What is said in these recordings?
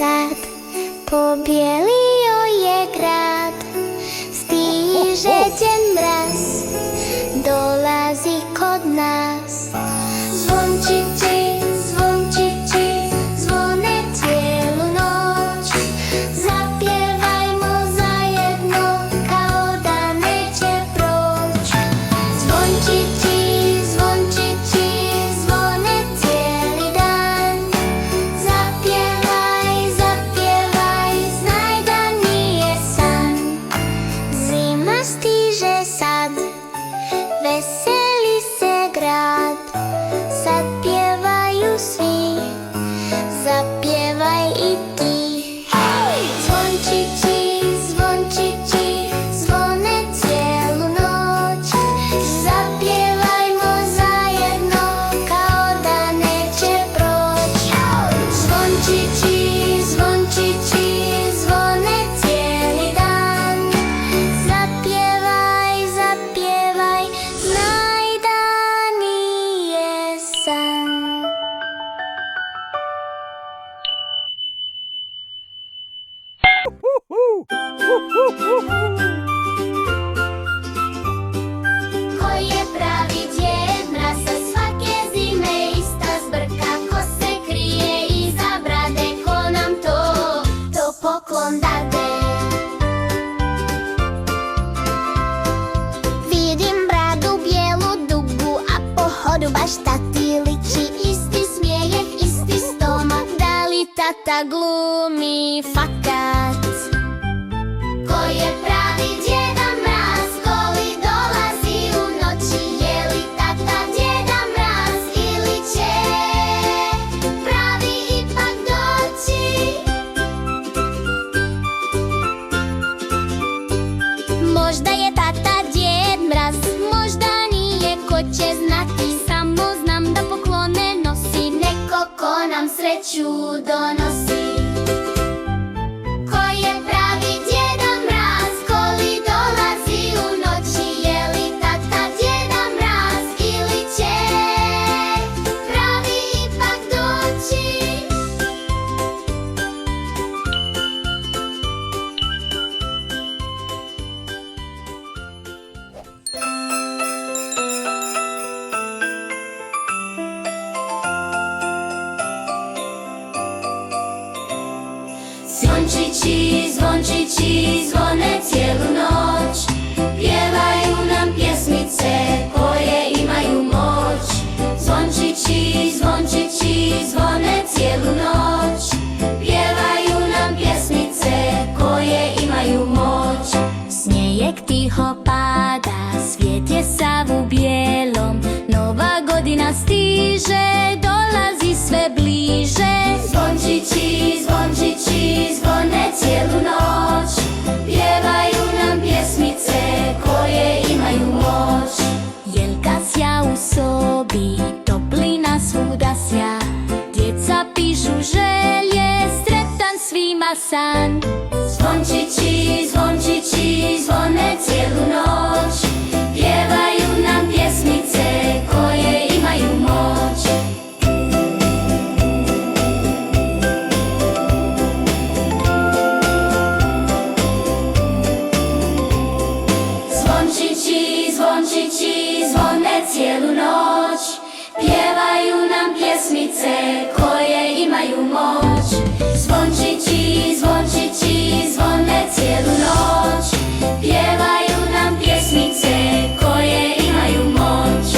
sad, pobijelio je grad. Stiže mraz, dolazi kod nas. Zvončići, zvončići, zvone cijelu noć. Zapjevajmo zajedno kao da neće proć. Zvončići, zvončići, zvone cijeli dan. Zapjevaj, zapjevaj, znaj da nije san. Zima stiže sad, veseli se grad. Sad pjevaju svi, zapjevaj i ti. Zvončići, zvončići, zvone cijelu noć. Zapjevajmo zajedno kao da neće proć. Zvončići, zvončići, zvone cijeli dan. Zapjevaj, zapjevaj, znaj da nije san. Ko je pravi Djed Mraz, sa svake zime ista zbrka. Ko se krije iza brade, ko nam to poklon dade. Vidim bradu bijelu dugu, a po hodu baš tati liči. Isti smijeh, isti stomak, da li tata glumi fakat? Ko je pravi Djeda Mraz, ko li dolazi u noći? Je li tata Djeda Mraz ili će pravi ipak doći? Možda je tata Djed Mraz, možda nije, ko će znati. Samo znam da poklone nosi neko ko nam sreću donosi. Ko je pravi Djeda Mraz, ko li dolazi u noći? Je li tata Djeda Mraz ili će pravi ipak doći? Zvončići, zvončići, zvone cijelu noć. Pjevaju nam pjesmice koje imaju moć. Zvončići, zvončići, zvone cijelu noć. Pjevaju nam pjesmice koje imaju moć. Snijeg tiho pada, svijet je sav u bijelom. Nova godina stiže, dolazi sve bliže. Zvončići, zvončići, zvone cijelu noć. Pjevaju nam pjesmice koje imaju moć. Jelka sja u sobi, toplina svuda sja. Djeca pišu želje, sretan svima san. Zvončići, zvončići, zvone cijelu noć. Pjevaju nam pjesmice koje imaju moć. Zvončići, zvončići, zvone cijelu noć. Pjevaju nam pjesmice koje imaju moć. Zvončići, zvončići, zvone cijelu noć. Pjevaju nam pjesmice koje imaju moć.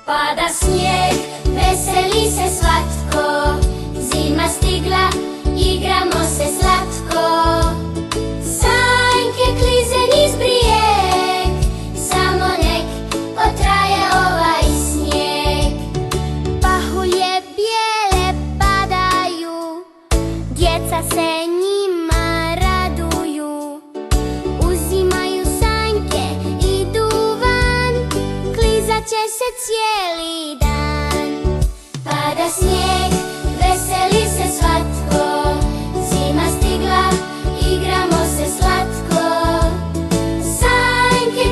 Pada snijeg, veseli se svatko. Zima stigla, igramo se slatko. Sanjke klize niz brijeg, samo nek potraje ovaj snijeg. Pahulje bijele padaju, djeca se njima raduju. Uzimaju sanjke, idu van, klizat će se cijeli dan. Pada snijeg, veseli se svatko. Zima stigla, igramo se slatko. Sanjke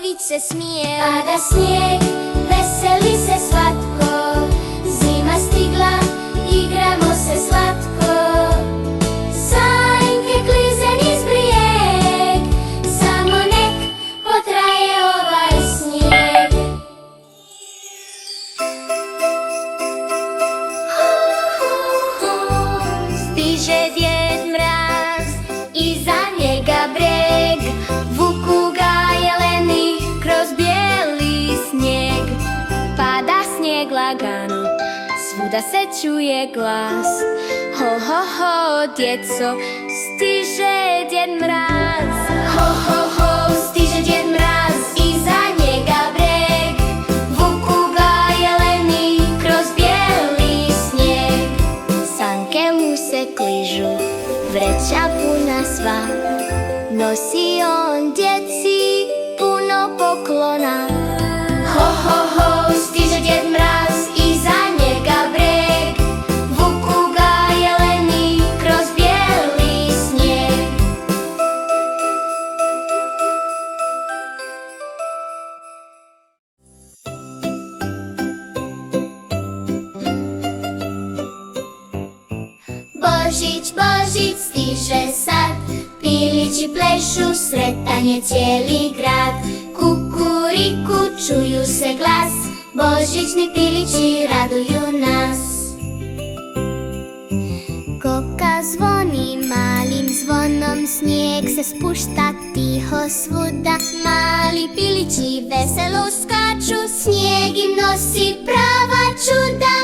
pović se smije. Pada snijeg, veseli se svatko, zima stigla, igramo se slatko. Sanjke klize niz brijeg, samo nek potraje ovaj snijeg. Stiže Djed Mraz, iza njega breg, vuku ga jeleni kroz bijeli snijeg. Pada snijeg lagano, svuda se čuje glas. Ho, ho, ho, djeco, stiže Djed Mraz. Ho, ho, ho, stiže Djed Mraz, iza njega breg, vuku ga jeleni kroz bijeli snijeg. Sanke mu se kližu, vreća puna sva, nosi on djeci puno poklona. Ho, ho, ho, stiže Djed Mraz, iza njega breg, vuku ga jeleni kroz bijeli snijeg. Božić, Božić stiže sad, pilići plešu, sretan je cijeli grad. Kukuriku, čuju se glas, božićni pilići raduju nas. Koka zvoni malim zvonom, snijeg se spušta tiho svuda. Mali pilići veselo skaču, snijeg im nosi prava čuda.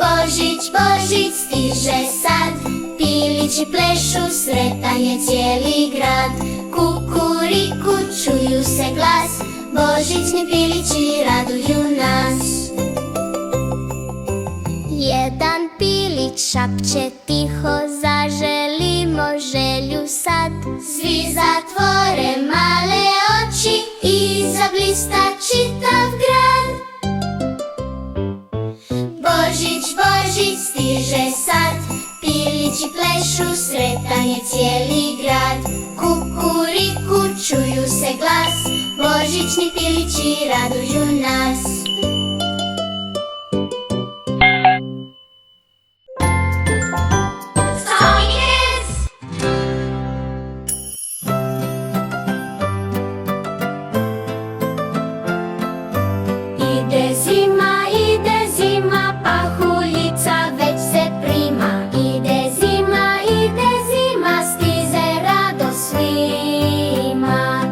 Božić, Božić stiže sad, pilići plešu, sretan je cijeli grad. Kukuriku, čuju se glas, božićni pilići raduju nas. Jedan pilić šapće tiho, zaželimo želju sad. Svi zatvore male oči i zablista čitav grad. Božić, Božić stiže sad, pilići plešu, sretan je cijeli grad. Kukuriku, čuju se glas, božićni pilići raduju nas. Ide zima, pahuljica već se prima. Ide zima, stiže radost svima.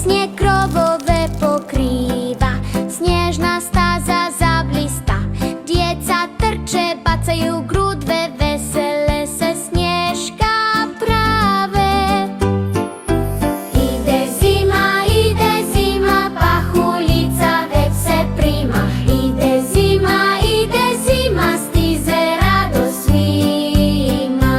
Snijeg krovove pokriva, snježna staza zablista. Djeca trče, bacaju grudve, vesele se snješka prave. Ide zima, pahuljica već se prima. Ide zima, stiže radost svima.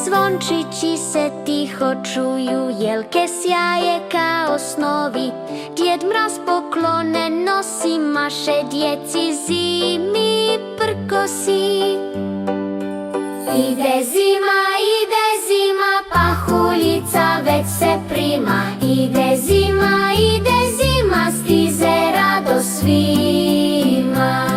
Zvončići se tiho čuju, jelke sjaje kao snovi. Djed Mraz poklone nosi, maše djeci zimi prkosi. Ide zima, pahuljica već se prima. Ide zima, stiže radost svima.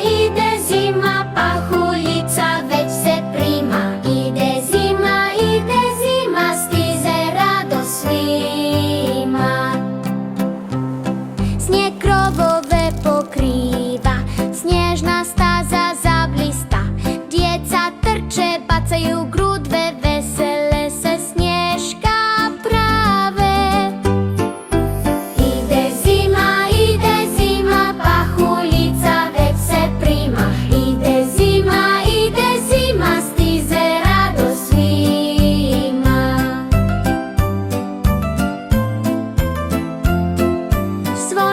Ide zima, pahuljica već se prima. Ide zima, stiže radost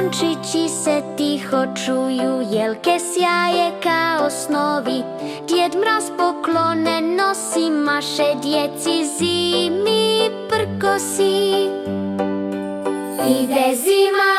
Zvončići se tiho čuju, jelke sjaje kao snovi. Djed Mraz poklone nosi, maše djeci zimi prkosi. Ide zima,